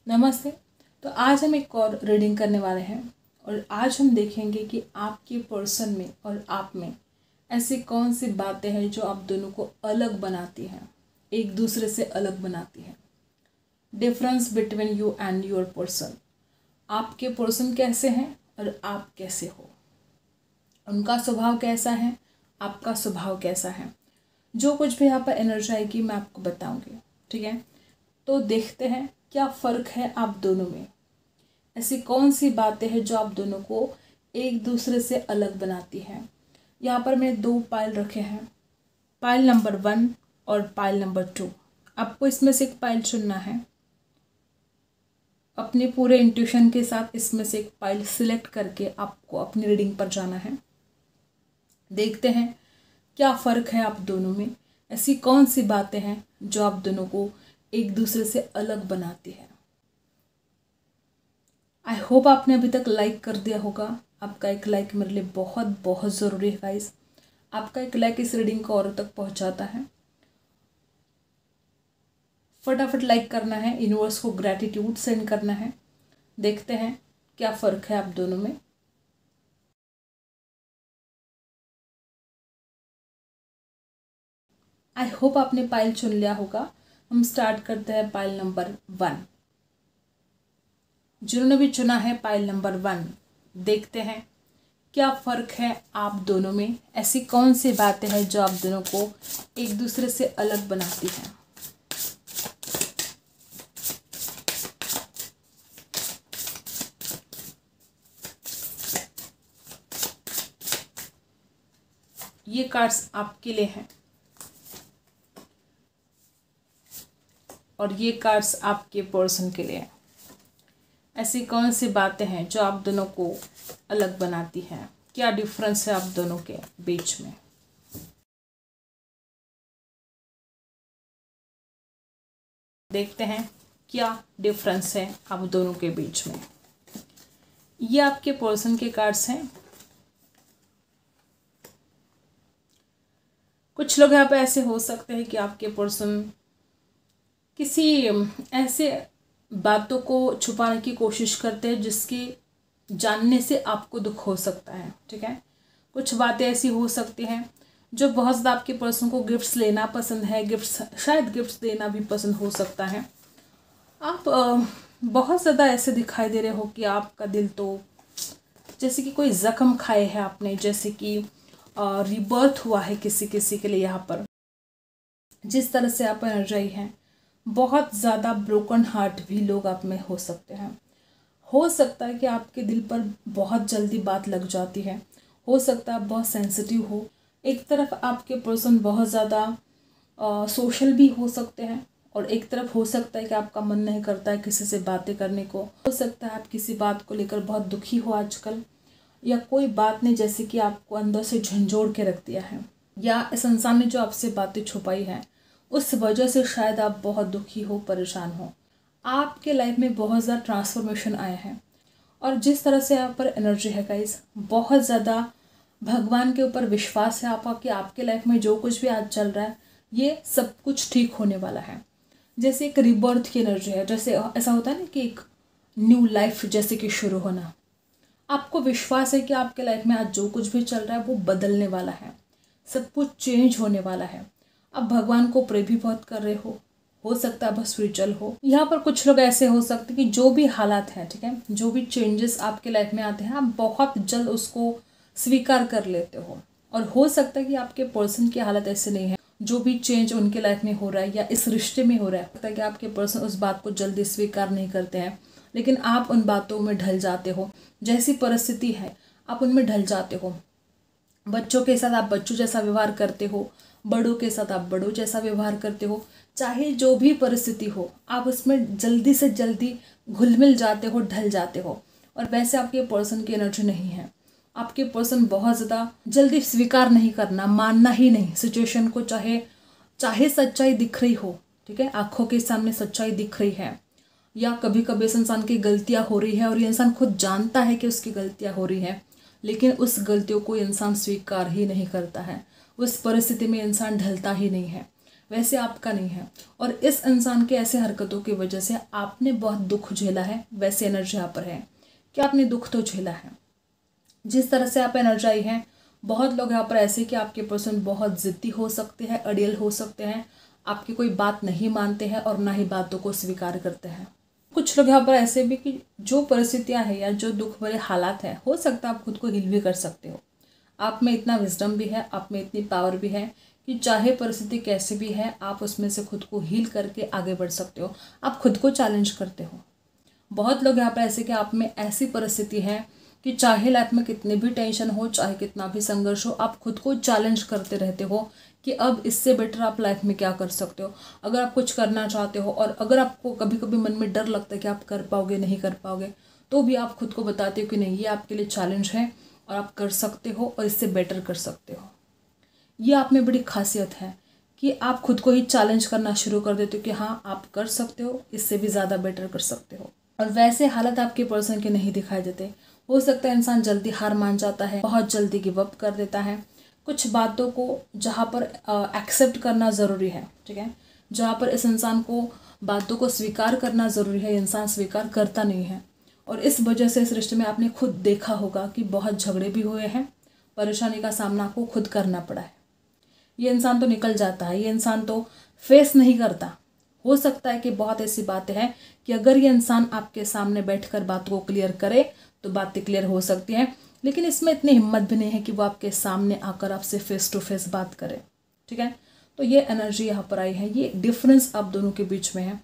नमस्ते। तो आज हम एक और रीडिंग करने वाले हैं और आज हम देखेंगे कि आपके पर्सन में और आप में ऐसी कौन सी बातें हैं जो आप दोनों को अलग बनाती हैं, एक दूसरे से अलग बनाती हैं। Difference between you and your person. आपके पर्सन कैसे हैं और आप कैसे हो, उनका स्वभाव कैसा है, आपका स्वभाव कैसा है। जो कुछ भी यहाँ पर एनर्जी आएगी मैं आपको बताऊंगी, ठीक है। तो देखते हैं क्या फ़र्क है आप दोनों में, ऐसी कौन सी बातें हैं जो आप दोनों को एक दूसरे से अलग बनाती हैं। यहाँ पर मैंने 2 पाइल रखे हैं, पाइल नंबर 1 और पाइल नंबर 2। आपको इसमें से एक पाइल चुनना है, अपने पूरे इंट्यूशन के साथ इसमें से एक पाइल सिलेक्ट करके आपको अपनी रीडिंग पर जाना है। देखते हैं क्या फ़र्क है आप दोनों में, ऐसी कौन सी बातें हैं जो आप दोनों को एक दूसरे से अलग बनाती है। आई होप आपने अभी तक लाइक कर दिया होगा। आपका एक लाइक मेरे लिए बहुत बहुत ज़रूरी है गाइस। आपका एक लाइक इस रीडिंग को औरों तक पहुंचाता है। फटाफट लाइक करना है, यूनिवर्स को ग्रैटिट्यूड सेंड करना है। देखते हैं क्या फ़र्क है आप दोनों में। आई होप आपने पाइल चुन लिया होगा। हम स्टार्ट करते हैं पाइल नंबर 1। जिन्होंने भी चुना है पाइल नंबर 1, देखते हैं क्या फ़र्क है आप दोनों में, ऐसी कौन सी बातें हैं जो आप दोनों को एक दूसरे से अलग बनाती हैं। ये कार्ड्स आपके लिए हैं और ये कार्ड्स आपके पर्सन के लिए हैं। ऐसी कौन सी बातें हैं जो आप दोनों को अलग बनाती हैं, क्या डिफरेंस है आप दोनों के बीच में। देखते हैं क्या डिफरेंस है आप दोनों के बीच में। ये आपके पर्सन के कार्ड्स हैं। कुछ लोग यहाँ पे ऐसे हो सकते हैं कि आपके पर्सन किसी ऐसे बातों को छुपाने की कोशिश करते हैं जिसके जानने से आपको दुख हो सकता है, ठीक है। कुछ बातें ऐसी हो सकती हैं जो बहुत ज़्यादा आपके पर्सन को गिफ्ट्स लेना पसंद है, गिफ्ट्स शायद गिफ्ट्स देना भी पसंद हो सकता है। आप बहुत ज़्यादा ऐसे दिखाई दे रहे हो कि आपका दिल तो जैसे कि कोई ज़ख्म खाए है आपने, जैसे कि रिबर्थ हुआ है किसी किसी के लिए। यहाँ पर जिस तरह से आप एनर्जी हैं, बहुत ज़्यादा ब्रोकन हार्ट भी लोग आप में हो सकते हैं। हो सकता है कि आपके दिल पर बहुत जल्दी बात लग जाती है, हो सकता है आप बहुत सेंसिटिव हो। एक तरफ आपके पर्सन बहुत ज़्यादा सोशल भी हो सकते हैं और एक तरफ हो सकता है कि आपका मन नहीं करता है किसी से बातें करने को। हो सकता है आप किसी बात को लेकर बहुत दुखी हो आजकल, या कोई बात ने जैसे कि आपको अंदर से झंझोड़ के रख दिया है, या इस इंसान ने जो आपसे बातें छुपाई हैं उस वजह से शायद आप बहुत दुखी हो, परेशान हो। आपके लाइफ में बहुत ज़्यादा ट्रांसफॉर्मेशन आया है और जिस तरह से यहाँ पर एनर्जी है गाइस, बहुत ज़्यादा भगवान के ऊपर विश्वास है आपका कि आपके लाइफ में जो कुछ भी आज चल रहा है ये सब कुछ ठीक होने वाला है। जैसे एक रिबर्थ की एनर्जी है, जैसे ऐसा होता है ना कि एक न्यू लाइफ जैसे कि शुरू होना। आपको विश्वास है कि आपके लाइफ में आज जो कुछ भी चल रहा है वो बदलने वाला है, सब कुछ चेंज होने वाला है। आप भगवान को प्रे भी बहुत कर रहे हो सकता है बहुत स्पिरिचुअल हो। यहाँ पर कुछ लोग ऐसे हो सकते हैं कि जो भी हालात हैं, ठीक है, जो भी चेंजेस आपके लाइफ में आते हैं आप बहुत जल्द उसको स्वीकार कर लेते हो। और हो सकता है कि आपके पर्सन की हालत ऐसे नहीं है, जो भी चेंज उनके लाइफ में हो रहा है या इस रिश्ते में हो रहा है, लगता है कि आपके पर्सन उस बात को जल्दी स्वीकार नहीं करते हैं, लेकिन आप उन बातों में ढल जाते हो। जैसी परिस्थिति है आप उनमें ढल जाते हो। बच्चों के साथ आप बच्चों जैसा व्यवहार करते हो, बड़ों के साथ आप बड़ों जैसा व्यवहार करते हो। चाहे जो भी परिस्थिति हो आप उसमें जल्दी से जल्दी घुल मिल जाते हो, ढल जाते हो। और वैसे आपके पर्सन की एनर्जी नहीं है। आपके पर्सन बहुत ज़्यादा जल्दी स्वीकार नहीं करना, मानना ही नहीं सिचुएशन को, चाहे चाहे सच्चाई दिख रही हो, ठीक है, आंखों के सामने सच्चाई दिख रही है, या कभी कभी इस इंसान की गलतियाँ हो रही है और ये इंसान खुद जानता है कि उसकी गलतियाँ हो रही है, लेकिन उस गलतियों को इंसान स्वीकार ही नहीं करता है। उस परिस्थिति में इंसान ढलता ही नहीं है। वैसे आपका नहीं है। और इस इंसान के ऐसे हरकतों की वजह से आपने बहुत दुख झेला है। वैसे एनर्जी यहाँ पर है कि आपने दुख तो झेला है। जिस तरह से आप एनर्जी आई हैं, बहुत लोग यहाँ पर ऐसे कि आपके पर्सन बहुत ज़िद्दी हो सकते हैं, अड़ियल हो सकते हैं, आपकी कोई बात नहीं मानते हैं और ना ही बातों को स्वीकार करते हैं। कुछ लोग यहाँ पर ऐसे भी कि जो परिस्थितियाँ हैं या जो दुख भरे हालात हैं, हो सकता है आप खुद को हील भी कर सकते हो। आप में इतना विजडम भी है, आप में इतनी पावर भी है कि चाहे परिस्थिति कैसी भी है, आप उसमें से खुद को हील करके आगे बढ़ सकते हो। आप खुद को चैलेंज करते हो। बहुत लोग यहाँ पर ऐसे कि आप में ऐसी परिस्थिति है कि चाहे लाइफ में कितनी भी टेंशन हो, चाहे कितना भी संघर्ष हो, आप खुद को चैलेंज करते रहते हो कि अब इससे बेटर आप लाइफ में क्या कर सकते हो। अगर आप कुछ करना चाहते हो और अगर आपको कभी कभी मन में डर लगता है कि आप कर पाओगे नहीं कर पाओगे, तो भी आप खुद को बताते हो कि नहीं, ये आपके लिए चैलेंज है और आप कर सकते हो और इससे बेटर कर सकते हो। ये आप में बड़ी खासियत है कि आप खुद को ही चैलेंज करना शुरू कर देते हो कि हाँ आप कर सकते हो, इससे भी ज़्यादा बेटर कर सकते हो। और वैसे हालत आपके पर्सन के नहीं दिखाई देते। हो सकता है इंसान जल्दी हार मान जाता है, बहुत जल्दी गिव अप कर देता है। कुछ बातों को जहाँ पर एक्सेप्ट करना ज़रूरी है, ठीक है, जहाँ पर इस इंसान को बातों को स्वीकार करना ज़रूरी है, इंसान स्वीकार करता नहीं है। और इस वजह से इस रिश्ते में आपने खुद देखा होगा कि बहुत झगड़े भी हुए हैं, परेशानी का सामना आपको खुद करना पड़ा है। ये इंसान तो निकल जाता है, ये इंसान तो फेस नहीं करता। हो सकता है कि बहुत ऐसी बातें हैं कि अगर ये इंसान आपके सामने बैठकर बात को क्लियर करे तो बातें क्लियर हो सकती हैं, लेकिन इसमें इतनी हिम्मत भी नहीं है कि वो आपके सामने आकर आपसे फेस टू फेस बात करे, ठीक है। तो ये एनर्जी यहाँ पर आई है, ये डिफरेंस आप दोनों के बीच में है।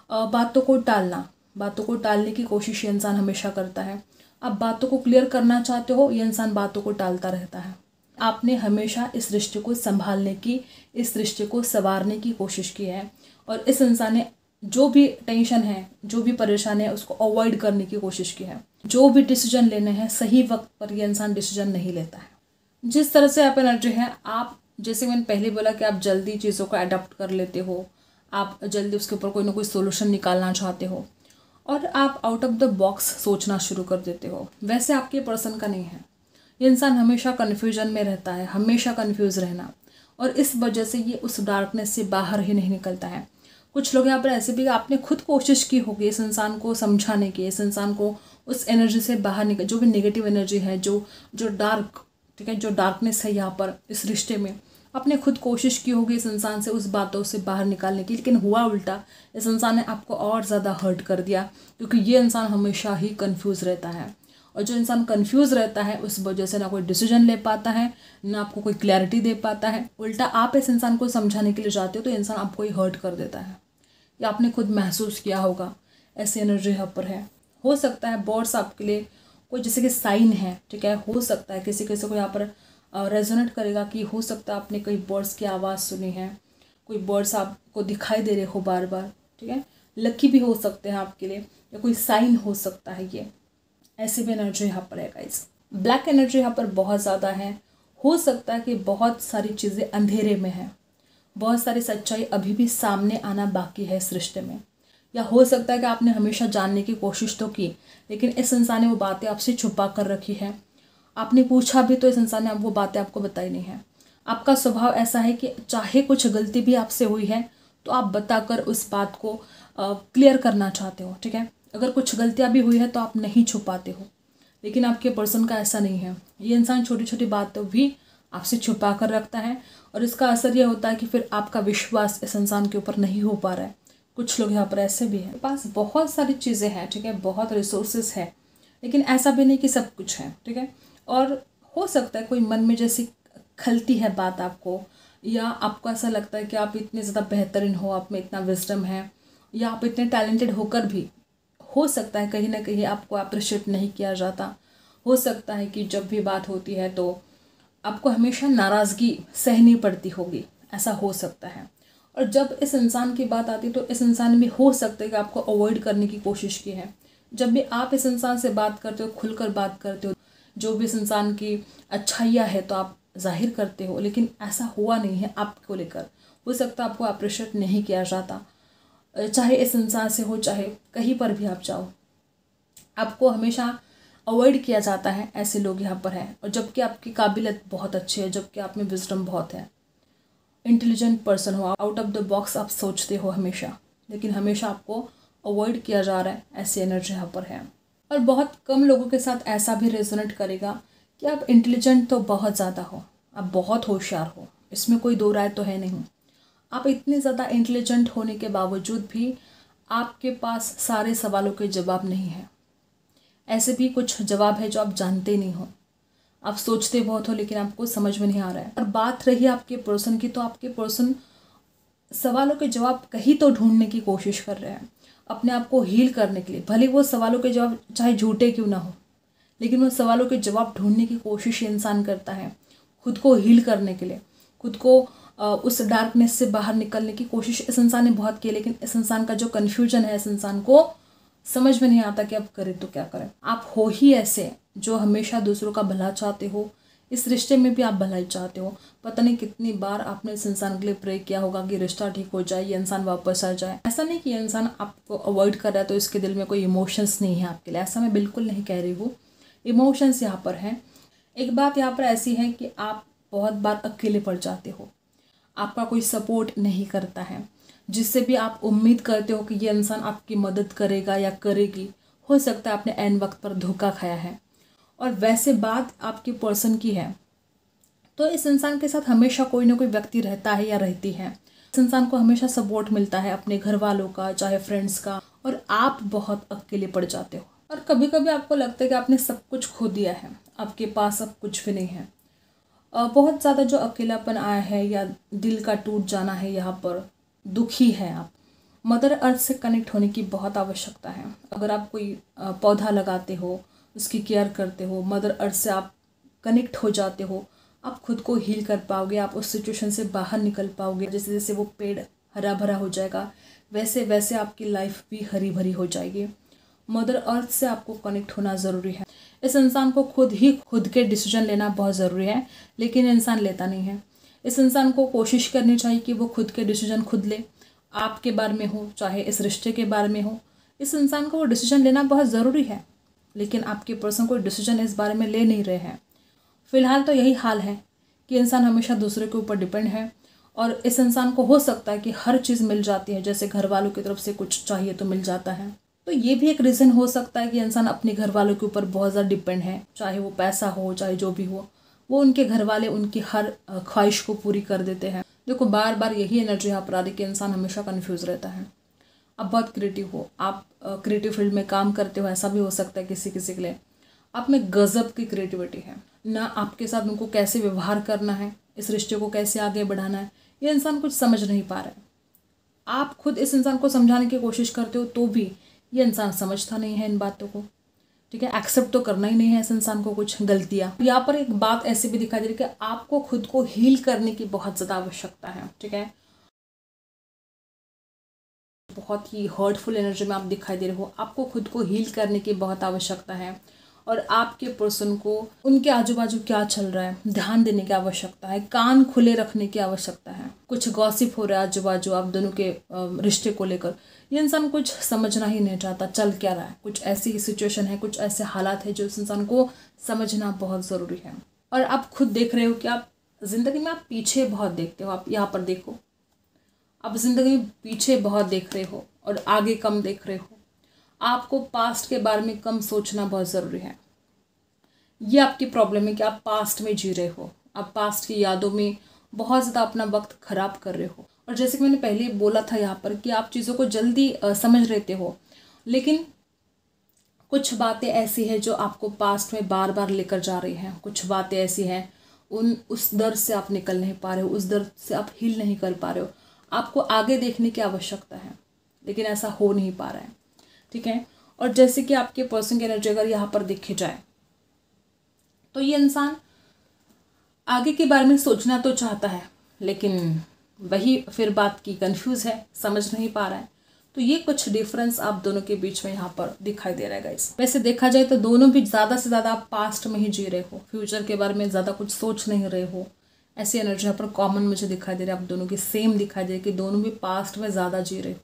बातों को टालना, बातों को टालने की कोशिश ये इंसान हमेशा करता है। आप बातों को क्लियर करना चाहते हो, ये इंसान बातों को टालता रहता है। आपने हमेशा इस रिश्ते को संभालने की, इस रिश्ते को संवारने की कोशिश की है और इस इंसान ने जो भी टेंशन है, जो भी परेशानी है, उसको अवॉइड करने की कोशिश की है। जो भी डिसीजन लेने हैं, सही वक्त पर ये इंसान डिसीजन नहीं लेता है। जिस तरह से आप एनर्जी है, आप जैसे मैंने पहले बोला कि आप जल्दी चीज़ों को अडॉप्ट कर लेते हो, आप जल्दी उसके ऊपर कोई ना कोई सोल्यूशन निकालना चाहते हो और आप आउट ऑफ द बॉक्स सोचना शुरू कर देते हो। वैसे आपके पर्सन का नहीं है। ये इंसान हमेशा कन्फ्यूजन में रहता है, हमेशा कन्फ्यूज़ रहना, और इस वजह से ये उस डार्कनेस से बाहर ही नहीं निकलता है। कुछ लोग यहाँ पर ऐसे भी, आपने खुद कोशिश की होगी इस इंसान को समझाने की, इस इंसान को उस एनर्जी से बाहर निकल, जो भी नेगेटिव एनर्जी है, जो डार्क, ठीक है, जो डार्कनेस है यहाँ पर इस रिश्ते में, आपने खुद कोशिश की होगी इस इंसान से उस बातों से बाहर निकालने की, लेकिन हुआ उल्टा। इस इंसान ने आपको और ज़्यादा हर्ट कर दिया, क्योंकि ये इंसान हमेशा ही कन्फ्यूज़ रहता है और जो इंसान कंफ्यूज रहता है उस वजह से ना कोई डिसीजन ले पाता है, ना आपको कोई क्लैरिटी दे पाता है। उल्टा आप इस इंसान को समझाने के लिए जाते हो तो इंसान आपको ही हर्ट कर देता है। या आपने खुद महसूस किया होगा, ऐसी एनर्जी यहाँ पर है। हो सकता है बर्ड्स आपके लिए कोई जैसे कि साइन है, ठीक है। हो सकता है किसी किसी को यहाँ पर रेजोनेट करेगा कि हो सकता है आपने कई बर्ड्स की आवाज़ सुनी है, कोई बर्ड्स आपको दिखाई दे रहे हो बार बार, ठीक है। लकी भी हो सकते हैं आपके लिए, या कोई साइन हो सकता है ये। ऐसी भी एनर्जी यहाँ पर है गाइस। ब्लैक एनर्जी यहाँ पर बहुत ज़्यादा है। हो सकता है कि बहुत सारी चीज़ें अंधेरे में हैं, बहुत सारी सच्चाई अभी भी सामने आना बाकी है इस रिश्ते में। या हो सकता है कि आपने हमेशा जानने की कोशिश तो की, लेकिन इस इंसान ने वो बातें आपसे छुपा कर रखी है। आपने पूछा भी तो इस इंसान ने वो बातें आपको बताई नहीं है। आपका स्वभाव ऐसा है कि चाहे कुछ गलती भी आपसे हुई है तो आप बताकर उस बात को क्लियर करना चाहते हो, ठीक है। अगर कुछ गलतियाँ भी हुई है तो आप नहीं छुपाते हो, लेकिन आपके पर्सन का ऐसा नहीं है। ये इंसान छोटी छोटी बातों भी आपसे छुपा कर रखता है और इसका असर ये होता है कि फिर आपका विश्वास इस इंसान के ऊपर नहीं हो पा रहा है। कुछ लोग यहाँ पर ऐसे भी हैं, पास बहुत सारी चीज़ें हैं, ठीक है, बहुत रिसोर्सेज है, लेकिन ऐसा भी नहीं कि सब कुछ है, ठीक है। और हो सकता है कोई मन में जैसी खलती है बात आपको, या आपको ऐसा लगता है कि आप इतने ज़्यादा बेहतरीन हो, आप में इतना विजडम है, या आप इतने टैलेंटेड होकर भी हो सकता है कहीं ना कहीं आपको अप्रिशिएट नहीं किया जाता। हो सकता है कि जब भी बात होती है तो आपको हमेशा नाराज़गी सहनी पड़ती होगी, ऐसा हो सकता है। और जब इस इंसान की बात आती है तो इस इंसान भी हो सकता है कि आपको अवॉइड करने की कोशिश की है। जब भी आप इस इंसान से बात करते हो, खुलकर बात करते हो, जो भी इस इंसान की अच्छाइयाँ है तो आप जाहिर करते हो, लेकिन ऐसा हुआ नहीं है आपको लेकर। हो सकता है आपको अप्रिशिएट नहीं किया जाता, चाहे इस इंसान से हो चाहे कहीं पर भी आप जाओ, आपको हमेशा अवॉइड किया जाता है। ऐसे लोग यहाँ पर हैं, और जबकि आपकी काबिलियत बहुत अच्छी है, जबकि आप में विजडम बहुत है। इंटेलिजेंट पर्सन हो, आउट ऑफ द बॉक्स आप सोचते हो हमेशा, लेकिन हमेशा आपको अवॉइड किया जा रहा है, ऐसी एनर्जी यहाँ पर है। और बहुत कम लोगों के साथ ऐसा भी रेजोनेट करेगा कि आप इंटेलिजेंट तो बहुत ज़्यादा हो, आप बहुत होशियार हो, इसमें कोई दो राय तो है नहीं। आप इतने ज़्यादा इंटेलिजेंट होने के बावजूद भी आपके पास सारे सवालों के जवाब नहीं है। ऐसे भी कुछ जवाब है जो आप जानते नहीं हो, आप सोचते बहुत हो लेकिन आपको समझ में नहीं आ रहा है। और बात रही आपके पर्सन की, तो आपके पर्सन सवालों के जवाब कहीं तो ढूंढने की कोशिश कर रहे हैं अपने आप को हील करने के लिए। भले वो सवालों के जवाब चाहे झूठे क्यों ना हो, लेकिन वो सवालों के जवाब ढूंढने की कोशिश इंसान करता है खुद को हील करने के लिए, खुद को उस डार्कनेस से बाहर निकलने की कोशिश इस इंसान ने बहुत की। लेकिन इस इंसान का जो कन्फ्यूजन है, इस इंसान को समझ में नहीं आता कि अब करें तो क्या करें। आप हो ही ऐसे जो हमेशा दूसरों का भला चाहते हो, इस रिश्ते में भी आप भलाई चाहते हो। पता नहीं कितनी बार आपने इस इंसान के लिए प्रे किया होगा कि रिश्ता ठीक हो जाए, ये इंसान वापस आ जाए। ऐसा नहीं कि ये इंसान आपको अवॉइड कर रहा है तो इसके दिल में कोई इमोशंस नहीं है आपके लिए, ऐसा मैं बिल्कुल नहीं कह रही हूँ। इमोशंस यहाँ पर हैं। एक बात यहाँ पर ऐसी है कि आप बहुत बार अकेले पड़ जाते हो, आपका कोई सपोर्ट नहीं करता है, जिससे भी आप उम्मीद करते हो कि ये इंसान आपकी मदद करेगा या करेगी। हो सकता है आपने ऐन वक्त पर धोखा खाया है। और वैसे बात आपके पर्सन की है तो इस इंसान के साथ हमेशा कोई ना कोई व्यक्ति रहता है या रहती है। इस इंसान को हमेशा सपोर्ट मिलता है अपने घर वालों का, चाहे फ्रेंड्स का, और आप बहुत अकेले पड़ जाते हो। और कभी कभी आपको लगता है कि आपने सब कुछ खो दिया है, आपके पास अब कुछ भी नहीं है। बहुत ज़्यादा जो अकेलापन आया है या दिल का टूट जाना है, यहाँ पर दुखी है आप। मदर अर्थ से कनेक्ट होने की बहुत आवश्यकता है। अगर आप कोई पौधा लगाते हो, उसकी केयर करते हो, मदर अर्थ से आप कनेक्ट हो जाते हो, आप खुद को हील कर पाओगे, आप उस सिचुएशन से बाहर निकल पाओगे। जैसे जैसे वो पेड़ हरा भरा हो जाएगा, वैसे वैसे आपकी लाइफ भी हरी भरी हो जाएगी। मदर अर्थ से आपको कनेक्ट होना ज़रूरी है। इस इंसान को खुद के डिसीजन लेना बहुत ज़रूरी है, लेकिन इंसान लेता नहीं है। इस इंसान को कोशिश करनी चाहिए कि वो खुद के डिसीजन खुद ले, आपके बारे में हो चाहे इस रिश्ते के बारे में हो। इस इंसान को वो डिसीजन लेना बहुत ज़रूरी है, लेकिन आपके पर्सन कोई डिसीजन इस बारे में ले नहीं रहे हैं। फ़िलहाल तो यही हाल है कि इंसान हमेशा दूसरे के ऊपर डिपेंड है, और इस इंसान को हो सकता है कि हर चीज़ मिल जाती है, जैसे घर वालों की तरफ से कुछ चाहिए तो मिल जाता है। तो ये भी एक रीज़न हो सकता है कि इंसान अपने घर वालों के ऊपर बहुत ज़्यादा डिपेंड है, चाहे वो पैसा हो चाहे जो भी हो, वो उनके घर वाले उनकी हर ख्वाहिश को पूरी कर देते हैं। देखो बार बार यही एनर्जी यहाँ पर आ रही कि इंसान हमेशा कन्फ्यूज़ रहता है। आप बहुत क्रिएटिव हो, आप क्रिएटिव फील्ड में काम करते हो, ऐसा भी हो सकता है किसी किसी के लिए। आप में गजब की क्रिएटिविटी है ना, आपके साथ उनको कैसे व्यवहार करना है, इस रिश्ते को कैसे आगे बढ़ाना है, ये इंसान कुछ समझ नहीं पा रहा है। आप खुद इस इंसान को समझाने की कोशिश करते हो तो भी ये इंसान समझता नहीं है इन बातों को। ठीक है, एक्सेप्ट तो करना ही नहीं है इस इंसान को कुछ गलतियाँ। यहाँ पर एक बात ऐसी भी दिखाई दे रही है कि आपको खुद को हील करने की बहुत ज़्यादा आवश्यकता है। ठीक है, बहुत ही हर्टफुल एनर्जी में आप दिखाई दे रहे हो, आपको खुद को हील करने की बहुत आवश्यकता है। और आपके पर्सन को उनके आजू बाजू क्या चल रहा है ध्यान देने की आवश्यकता है, कान खुले रखने की आवश्यकता है। कुछ गॉसिप हो रहा है आजू बाजू आप दोनों के रिश्ते को लेकर, ये इंसान कुछ समझना ही नहीं चाहता चल क्या रहा है। कुछ ऐसी सिचुएशन है, कुछ ऐसे हालात है जो इस इंसान को समझना बहुत ज़रूरी है। और आप खुद देख रहे हो कि आप ज़िंदगी में आप पीछे बहुत देखते हो। आप यहाँ पर देखो, आप ज़िंदगी में पीछे बहुत देख रहे हो और आगे कम देख रहे हो। आपको पास्ट के बारे में कम सोचना बहुत ज़रूरी है। ये आपकी प्रॉब्लम है कि आप पास्ट में जी रहे हो, आप पास्ट की यादों में बहुत ज़्यादा अपना वक्त ख़राब कर रहे हो। और जैसे कि मैंने पहले बोला था यहाँ पर कि आप चीज़ों को जल्दी समझ लेते हो, लेकिन कुछ बातें ऐसी हैं जो आपको पास्ट में बार बार लेकर जा रही हैं। कुछ बातें ऐसी हैं उस दर्द से आप निकल नहीं पा रहे हो, उस दर्द से आप हील नहीं कर पा रहे हो। आपको आगे देखने की आवश्यकता है, लेकिन ऐसा हो नहीं पा रहा है। ठीक है, और जैसे कि आपके पर्सन की एनर्जी अगर यहाँ पर देखी जाए तो ये इंसान आगे के बारे में सोचना तो चाहता है, लेकिन वही फिर बात की कंफ्यूज है, समझ नहीं पा रहा है। तो ये कुछ डिफरेंस आप दोनों के बीच में यहाँ पर दिखाई दे रहा है गाइस। वैसे देखा जाए तो दोनों भी ज़्यादा से ज़्यादा आप पास्ट में ही जी रहे हो, फ्यूचर के बारे में ज़्यादा कुछ सोच नहीं रहे हो। ऐसी एनर्जी यहाँ पर कॉमन मुझे दिखाई दे रही है, आप दोनों की सेम दिखाई दे रही है कि दोनों भी पास्ट में ज़्यादा जी रहे हो।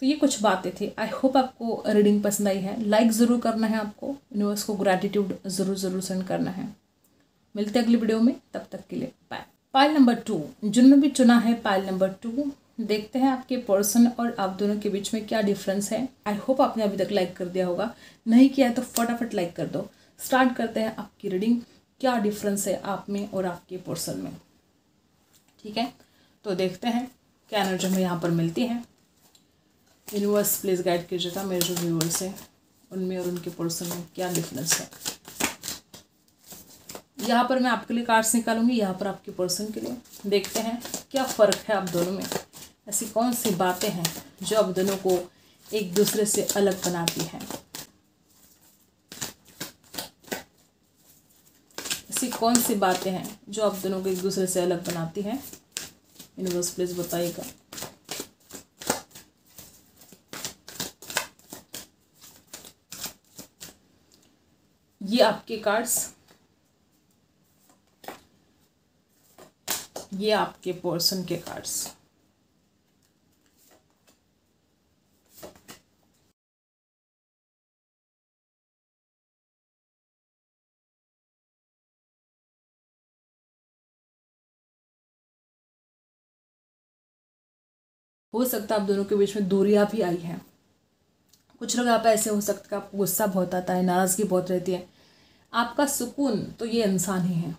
तो ये कुछ बातें थी। आई होप आपको रीडिंग पसंद आई है। लाइक ज़रूर करना है आपको, यूनिवर्स को ग्रैटिट्यूड ज़रूर सेंड करना है। मिलते हैं अगली वीडियो में, तब तक के लिए बाय। पाइल नंबर 2, जिन्होंने भी चुना है पाइल नंबर 2, देखते हैं आपके पर्सन और आप दोनों के बीच में क्या डिफरेंस है। आई होप आपने अभी तक लाइक कर दिया होगा, नहीं किया है तो फटाफट लाइक कर दो। स्टार्ट करते हैं आपकी रीडिंग, क्या डिफरेंस है आप में और आपके पर्सन में। ठीक है, तो देखते हैं क्या एनर्जी हमें यहाँ पर मिलती है। यूनिवर्स प्लीज गाइड कीजिएगा मेरे जो व्यूअर्स हैं उनमें और उनके पर्सन में क्या डिफरेंस है। यहाँ पर मैं आपके लिए कार्ड्स निकालूंगी, यहाँ पर आपके पर्सन के लिए। देखते हैं क्या फ़र्क है आप दोनों में, ऐसी कौन सी बातें हैं जो आप दोनों को एक दूसरे से अलग बनाती हैं। ऐसी कौन सी बातें हैं जो आप दोनों को एक दूसरे से अलग बनाती हैं। यूनिवर्स प्लीज बताइएगा। ये आपके कार्ड्स, ये आपके पर्सन के कार्ड्स। हो सकता है आप दोनों के बीच में दूरियां भी आई हैं। कुछ लोग आप ऐसे हो सकता है आपको गुस्सा बहुत आता है, नाराज़गी बहुत रहती है। आपका सुकून तो ये इंसान ही है।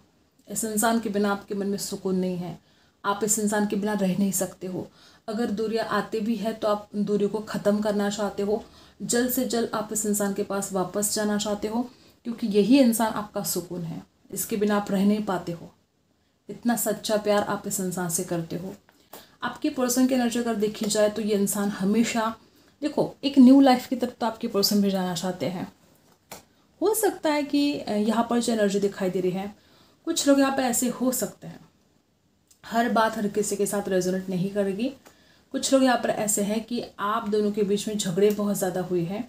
इस इंसान के बिना आपके मन में सुकून नहीं है। आप इस इंसान के बिना रह नहीं सकते हो। अगर दूरियां आते भी है तो आप उन दूरियों को ख़त्म करना चाहते हो। जल्द से जल्द आप इस इंसान के पास वापस जाना चाहते हो, क्योंकि यही इंसान आपका सुकून है। इसके बिना आप रह नहीं पाते हो। इतना सच्चा प्यार आप इस इंसान से करते हो। आपके पर्सन की एनर्जी अगर देखी जाए तो ये इंसान हमेशा, देखो, एक न्यू लाइफ की तरफ तो आपके पर्सन भी जाना चाहते हैं। हो सकता है कि यहाँ पर जो एनर्जी दिखाई दे रही है, कुछ लोग यहाँ पे ऐसे हो सकते हैं, हर बात हर किसी के साथ रेजोनेट नहीं करेगी। कुछ लोग यहाँ पर ऐसे हैं कि आप दोनों के बीच में झगड़े बहुत ज़्यादा हुए हैं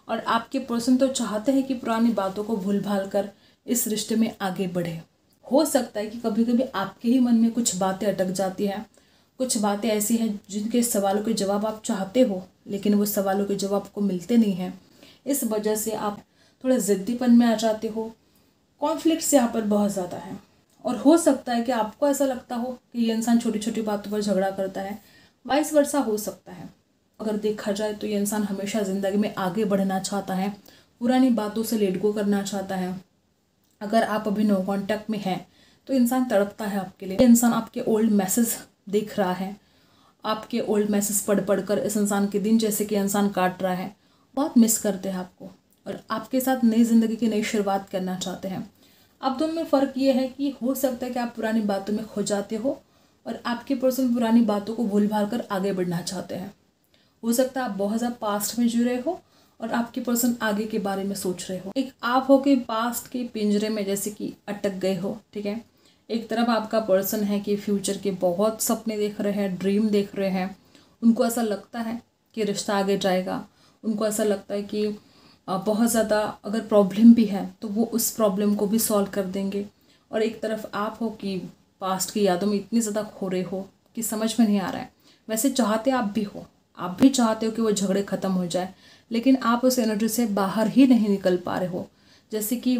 और आपके पर्सन तो चाहते हैं कि पुरानी बातों को भूल भाल कर इस रिश्ते में आगे बढ़े। हो सकता है कि कभी कभी आपके ही मन में कुछ बातें अटक जाती हैं, कुछ बातें ऐसी हैं जिनके सवालों के जवाब आप चाहते हो लेकिन वो सवालों के जवाब आपको मिलते नहीं हैं। इस वजह से आप थोड़े ज़िद्दीपन में आ जाते हो। कॉन्फ्लिक्ट्स यहाँ पर बहुत ज़्यादा है और हो सकता है कि आपको ऐसा लगता हो कि ये इंसान छोटी छोटी बातों पर झगड़ा करता है, वाइस वर्सा हो सकता है। अगर देखा जाए तो ये इंसान हमेशा ज़िंदगी में आगे बढ़ना चाहता है, पुरानी बातों से लेट गो करना चाहता है। अगर आप अभी नो कॉन्टैक्ट में हैं तो इंसान तड़पता है आपके लिए। इंसान आपके ओल्ड मैसेज देख रहा है, आपके ओल्ड मैसेज पढ़ कर इस इंसान के दिन जैसे कि इंसान काट रहा है, बहुत मिस करते हैं आपको और आपके साथ नई ज़िंदगी की नई शुरुआत करना चाहते हैं। आप दोनों में फ़र्क ये है कि हो सकता है कि आप पुरानी बातों में खो जाते हो और आपके पर्सन पुरानी बातों को भूल भाल कर आगे बढ़ना चाहते हैं। हो सकता है आप बहुत ज़्यादा पास्ट में जी रहे हो और आपके पर्सन आगे के बारे में सोच रहे हो। एक आप हो के पास्ट के पिंजरे में जैसे कि अटक गए हो। ठीक है, एक तरफ आपका पर्सन है कि फ्यूचर के बहुत सपने देख रहे हैं, ड्रीम देख रहे हैं। उनको ऐसा लगता है कि रिश्ता आगे जाएगा। उनको ऐसा लगता है कि बहुत ज़्यादा अगर प्रॉब्लम भी है तो वो उस प्रॉब्लम को भी सॉल्व कर देंगे। और एक तरफ आप हो कि पास्ट की यादों में इतनी ज़्यादा खो रहे हो कि समझ में नहीं आ रहा है। वैसे चाहते आप भी हो, आप भी चाहते हो कि वो झगड़े ख़त्म हो जाए, लेकिन आप उस एनर्जी से बाहर ही नहीं निकल पा रहे हो। जैसे कि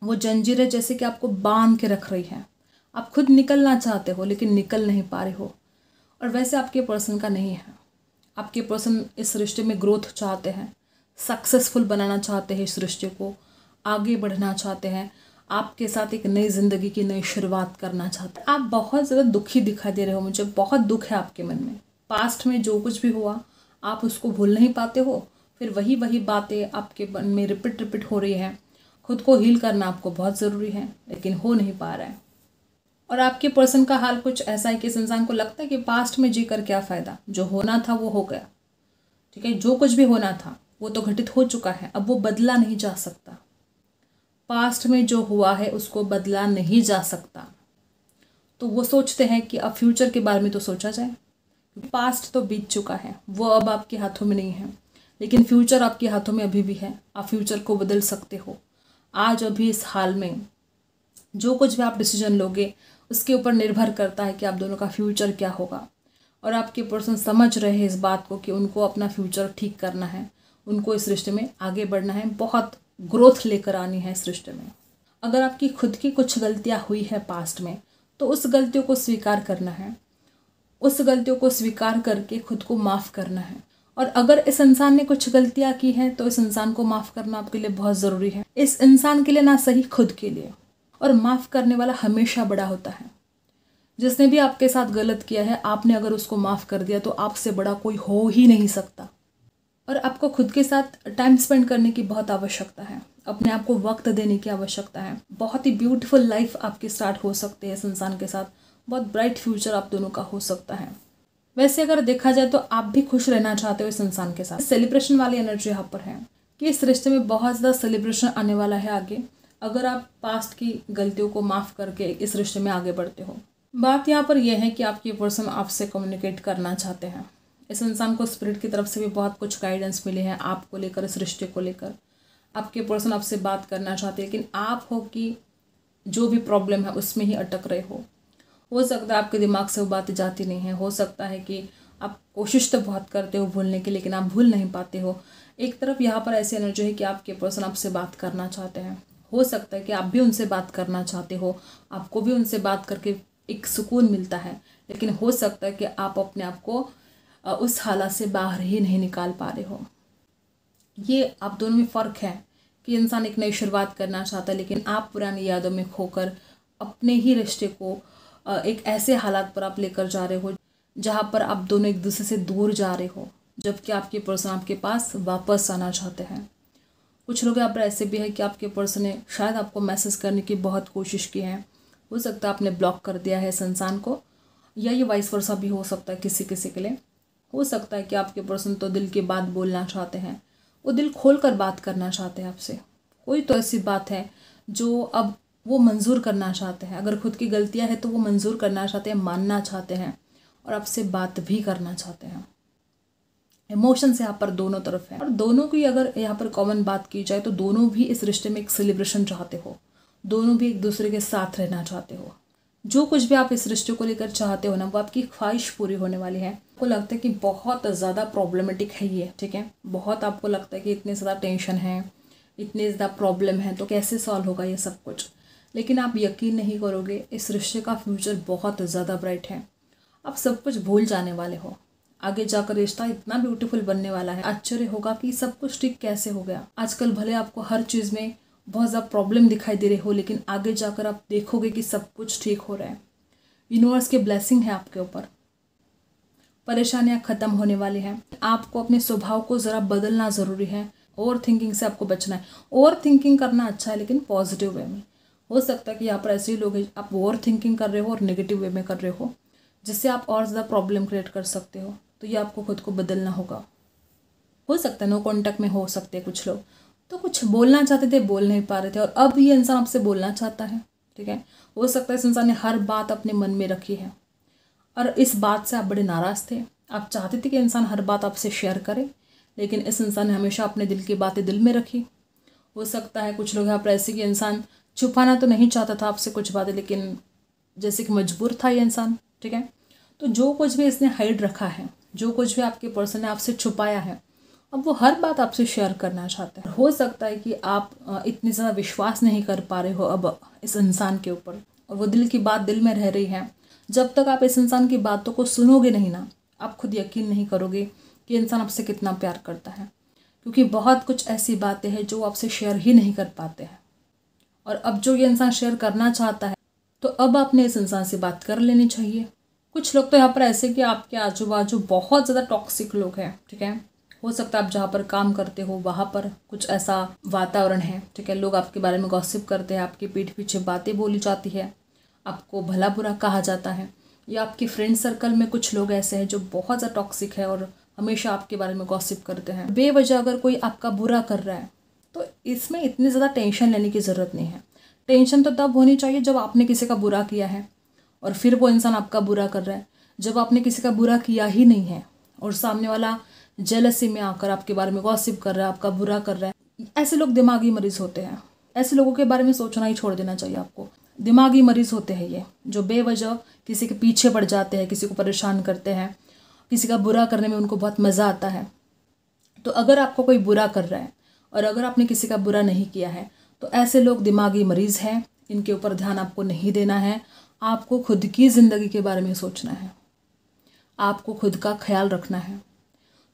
वो जंजीरें जैसे कि आपको बांध के रख रही हैं। आप खुद निकलना चाहते हो लेकिन निकल नहीं पा रहे हो। और वैसे आपके पर्सन का नहीं है। आपके पर्सन इस रिश्ते में ग्रोथ चाहते हैं, सक्सेसफुल बनाना चाहते हैं, इस रिश्ते को आगे बढ़ना चाहते हैं, आपके साथ एक नई ज़िंदगी की नई शुरुआत करना चाहते हैं। आप बहुत ज़्यादा दुखी दिखाई दे रहे हो, मुझे बहुत दुख है आपके मन में। पास्ट में जो कुछ भी हुआ आप उसको भूल नहीं पाते हो, फिर वही बातें आपके मन में रिपीट हो रही हैं। खुद को हील करना आपको बहुत ज़रूरी है लेकिन हो नहीं पा रहा है। और आपके पर्सन का हाल कुछ ऐसा है कि इस इंसान को लगता है कि पास्ट में जी कर क्या फ़ायदा, जो होना था वो हो गया। ठीक है, जो कुछ भी होना था वो तो घटित हो चुका है, अब वो बदला नहीं जा सकता। पास्ट में जो हुआ है उसको बदला नहीं जा सकता। तो वो सोचते हैं कि अब फ्यूचर के बारे में तो सोचा जाए, पास्ट तो बीत चुका है, वो अब आपके हाथों में नहीं है, लेकिन फ्यूचर आपके हाथों में अभी भी है। आप फ्यूचर को बदल सकते हो। आज अभी इस हाल में जो कुछ भी आप डिसीजन लोगे उसके ऊपर निर्भर करता है कि आप दोनों का फ्यूचर क्या होगा। और आपके पर्सन समझ रहे हैं इस बात को कि उनको अपना फ्यूचर ठीक करना है, उनको इस रिश्ते में आगे बढ़ना है, बहुत ग्रोथ लेकर आनी है इस रिश्ते में। अगर आपकी खुद की कुछ गलतियाँ हुई है पास्ट में तो उस गलतियों को स्वीकार करना है, उस गलतियों को स्वीकार करके खुद को माफ़ करना है। और अगर इस इंसान ने कुछ गलतियाँ की हैं तो इस इंसान को माफ़ करना आपके लिए बहुत ज़रूरी है, इस इंसान के लिए ना, सही खुद के लिए। और माफ़ करने वाला हमेशा बड़ा होता है। जिसने भी आपके साथ गलत किया है, आपने अगर उसको माफ़ कर दिया तो आपसे बड़ा कोई हो ही नहीं सकता। और आपको खुद के साथ टाइम स्पेंड करने की बहुत आवश्यकता है, अपने आप को वक्त देने की आवश्यकता है। बहुत ही ब्यूटीफुल लाइफ आपकी स्टार्ट हो सकती है इस इंसान के साथ, बहुत ब्राइट फ्यूचर आप दोनों का हो सकता है। वैसे अगर देखा जाए तो आप भी खुश रहना चाहते हो इस इंसान के साथ। सेलिब्रेशन वाली एनर्जी यहाँ पर है कि इस रिश्ते में बहुत ज़्यादा सेलिब्रेशन आने वाला है आगे, अगर आप पास्ट की गलतियों को माफ़ करके इस रिश्ते में आगे बढ़ते हो। बात यहाँ पर यह है कि आपकी पर्सन आपसे कम्युनिकेट करना चाहते हैं। इस इंसान को स्पिरिट की तरफ से भी बहुत कुछ गाइडेंस मिले हैं आपको लेकर, इस रिश्ते को लेकर। आपके पर्सन आपसे बात करना चाहते हैं, लेकिन आप हो कि जो भी प्रॉब्लम है उसमें ही अटक रहे हो सकता है आपके दिमाग से वो बातें जाती नहीं है, हो सकता है कि आप कोशिश तो बहुत करते हो भूलने की, लेकिन आप भूल नहीं पाते हो। एक तरफ यहाँ पर ऐसी एनर्जी है कि आपके पर्सन आपसे बात करना चाहते हैं, हो सकता है कि आप भी उनसे बात करना चाहते हो, आपको भी उनसे बात करके एक सुकून मिलता है, लेकिन हो सकता है कि आप अपने आप को उस हालत से बाहर ही नहीं निकाल पा रहे हो। ये आप दोनों में फ़र्क है कि इंसान एक नई शुरुआत करना चाहता है, लेकिन आप पुरानी यादों में खोकर अपने ही रिश्ते को एक ऐसे हालात पर आप लेकर जा रहे हो जहाँ पर आप दोनों एक दूसरे से दूर जा रहे हो, जबकि आपके पर्सन आपके पास वापस आना चाहते हैं। कुछ लोग यहाँ पर ऐसे भी हैं कि आपके पर्सन ने शायद आपको मैसेज करने की बहुत कोशिश की है, हो सकता है आपने ब्लॉक कर दिया है इस इंसान को, या ये वाइस वर्सा भी हो सकता है किसी किसी के लिए। हो सकता है कि आपके पर्सन तो दिल की बात बोलना चाहते हैं, वो दिल खोल कर बात करना चाहते हैं आपसे। कोई तो ऐसी बात है जो अब वो मंजूर करना चाहते हैं, अगर खुद की गलतियां हैं तो वो मंजूर करना चाहते हैं, मानना चाहते हैं और आपसे बात भी करना चाहते हैं। इमोशंस यहाँ पर दोनों तरफ है, और दोनों की अगर यहाँ पर कॉमन बात की जाए तो दोनों भी इस रिश्ते में एक सेलिब्रेशन चाहते हो, दोनों भी एक दूसरे के साथ रहना चाहते हो। जो कुछ भी आप इस रिश्ते को लेकर चाहते हो ना, वो आपकी ख्वाहिश पूरी होने वाली है। आपको लगता है कि बहुत ज़्यादा प्रॉब्लमेटिक है ये, ठीक है, बहुत आपको लगता है कि इतने ज़्यादा टेंशन है, इतने ज़्यादा प्रॉब्लम है, तो कैसे सॉल्व होगा ये सब कुछ। लेकिन आप यकीन नहीं करोगे, इस रिश्ते का फ्यूचर बहुत ज़्यादा ब्राइट है। आप सब कुछ भूल जाने वाले हो, आगे जाकर रिश्ता इतना ब्यूटीफुल बनने वाला है, आश्चर्य होगा कि सब कुछ ठीक कैसे हो गया। आजकल भले आपको हर चीज़ में बहुत ज़्यादा प्रॉब्लम दिखाई दे रही हो, लेकिन आगे जाकर आप देखोगे कि सब कुछ ठीक हो रहा है। यूनिवर्स की ब्लेसिंग है आपके ऊपर, परेशानियां खत्म होने वाली हैं। आपको अपने स्वभाव को ज़रा बदलना ज़रूरी है, ओवर थिंकिंग से आपको बचना है। ओवर थिंकिंग करना अच्छा है, लेकिन पॉजिटिव वे में। हो सकता है कि यहाँ पर ऐसे ही लोग हैं, आप ओवर थिंकिंग कर रहे हो और नेगेटिव वे में कर रहे हो, जिससे आप और ज़्यादा प्रॉब्लम क्रिएट कर सकते हो। तो ये आपको खुद को बदलना होगा। हो सकता है नो कॉन्टैक्ट में हो सकते हैं कुछ लोग, तो कुछ बोलना चाहते थे, बोल नहीं पा रहे थे, और अब ये इंसान आपसे बोलना चाहता है, ठीक है। हो सकता है इस इंसान ने हर बात अपने मन में रखी है और इस बात से आप बड़े नाराज़ थे। आप चाहते थे कि इंसान हर बात आपसे शेयर करे, लेकिन इस इंसान ने हमेशा अपने दिल की बातें दिल में रखी। हो सकता है कुछ लोग यहाँ पर ऐसे कि इंसान छुपाना तो नहीं चाहता था आपसे कुछ बातें, लेकिन जैसे कि मजबूर था ये इंसान, ठीक है। तो जो कुछ भी इसने हाइड रखा है, जो कुछ भी आपके पर्सन ने आपसे छुपाया है, अब वो हर बात आपसे शेयर करना चाहते हैं। हो सकता है कि आप इतनी ज़्यादा विश्वास नहीं कर पा रहे हो अब इस इंसान के ऊपर, और वो दिल की बात दिल में रह रही है। जब तक आप इस इंसान की बातों को सुनोगे नहीं ना, आप खुद यकीन नहीं करोगे कि इंसान आपसे कितना प्यार करता है, क्योंकि बहुत कुछ ऐसी बातें हैं जो आपसे शेयर ही नहीं कर पाते हैं। और अब जो ये इंसान शेयर करना चाहता है, तो अब आपने इस इंसान से बात कर लेनी चाहिए। कुछ लोग तो यहाँ पर ऐसे कि आपके आजू बाजू बहुत ज़्यादा टॉक्सिक लोग हैं, ठीक है। हो सकता है आप जहाँ पर काम करते हो वहाँ पर कुछ ऐसा वातावरण है, ठीक है। लोग आपके बारे में गॉसिप करते हैं, आपकी पीठ पीछे बातें बोली जाती है, आपको भला बुरा कहा जाता है, या आपके फ्रेंड सर्कल में कुछ लोग ऐसे हैं जो बहुत ज़्यादा टॉक्सिक है और हमेशा आपके बारे में गॉसिप करते हैं। बेवजह अगर कोई आपका बुरा कर रहा है तो इसमें इतनी ज़्यादा टेंशन लेने की ज़रूरत नहीं है। टेंशन तो तब होनी चाहिए जब आपने किसी का बुरा किया है और फिर वो इंसान आपका बुरा कर रहा है। जब आपने किसी का बुरा किया ही नहीं है और सामने वाला जेलसी में आकर आपके बारे में गॉसिप कर रहा है, आपका बुरा कर रहा है, ऐसे लोग दिमागी मरीज होते हैं। ऐसे लोगों के बारे में सोचना ही छोड़ देना चाहिए आपको। दिमागी मरीज होते हैं ये, जो बेवजह किसी के पीछे पड़ जाते हैं, किसी को परेशान करते हैं, किसी का बुरा करने में उनको बहुत मज़ा आता है। तो अगर आपको कोई बुरा कर रहा है और अगर आपने किसी का बुरा नहीं किया है, तो ऐसे लोग दिमागी मरीज़ हैं, इनके ऊपर ध्यान आपको नहीं देना है। आपको खुद की ज़िंदगी के बारे में सोचना है, आपको खुद का ख्याल रखना है।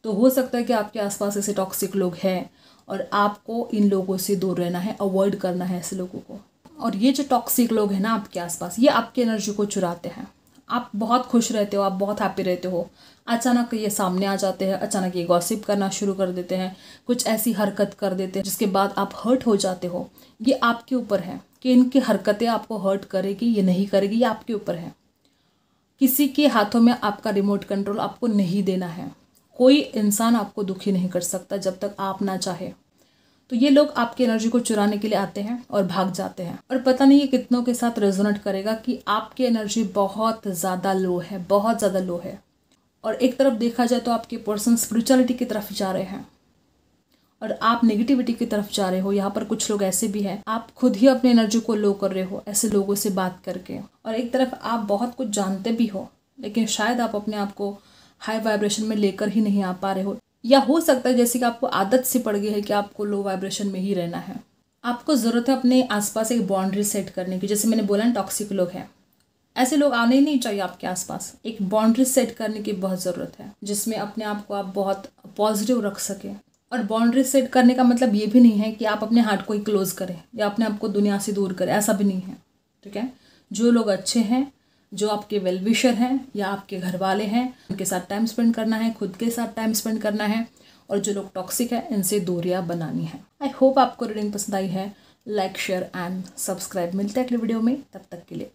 तो हो सकता है कि आपके आसपास ऐसे टॉक्सिक लोग हैं और आपको इन लोगों से दूर रहना है, अवॉइड करना है ऐसे लोगों को। और ये जो टॉक्सिक लोग हैं ना आपके आसपास, ये आपकी एनर्जी को चुराते हैं। आप बहुत खुश रहते हो, आप बहुत हैप्पी रहते हो, अचानक ये सामने आ जाते हैं, अचानक ये गॉसिप करना शुरू कर देते हैं, कुछ ऐसी हरकत कर देते हैं जिसके बाद आप हर्ट हो जाते हो। ये आपके ऊपर है कि इनकी हरकतें आपको हर्ट करेगी या नहीं करेगी, ये आपके ऊपर है। किसी के हाथों में आपका रिमोट कंट्रोल आपको नहीं देना है। कोई इंसान आपको दुखी नहीं कर सकता जब तक आप ना चाहे। तो ये लोग आपकी एनर्जी को चुराने के लिए आते हैं और भाग जाते हैं। और पता नहीं ये कितनों के साथ रेजोनेट करेगा कि आपकी एनर्जी बहुत ज़्यादा लो है, बहुत ज़्यादा लो है। और एक तरफ देखा जाए तो आपके पर्सन स्पिरिचुअलिटी की तरफ जा रहे हैं और आप नेगेटिविटी की तरफ जा रहे हो। यहाँ पर कुछ लोग ऐसे भी हैं, आप खुद ही अपनी एनर्जी को लो कर रहे हो ऐसे लोगों से बात करके। और एक तरफ आप बहुत कुछ जानते भी हो, लेकिन शायद आप अपने आप को हाई वाइब्रेशन में लेकर ही नहीं आ पा रहे हो, या हो सकता है जैसे कि आपको आदत सी पड़ गई है कि आपको लो वाइब्रेशन में ही रहना है। आपको ज़रूरत है अपने आसपास एक बाउंड्री सेट करने की। जैसे मैंने बोला ना, टॉक्सिक लोग हैं, ऐसे लोग आने ही नहीं चाहिए आपके आसपास। एक बाउंड्री सेट करने की बहुत ज़रूरत है जिसमें अपने आप को आप बहुत पॉजिटिव रख सकें। और बाउंड्री सेट करने का मतलब ये भी नहीं है कि आप अपने हार्ट को ही क्लोज करें या अपने आप को दुनिया से दूर करें, ऐसा भी नहीं है। ठीक है, जो लोग अच्छे हैं, जो आपके वेल विशर हैं या आपके घर वाले हैं, उनके साथ टाइम स्पेंड करना है, खुद के साथ टाइम स्पेंड करना है। और जो लोग टॉक्सिक है, इनसे दूरियां बनानी है। आई होप आपको रीडिंग पसंद आई है। Like, share and subscribe. मिलते हैं अगले वीडियो में, तब तक के लिए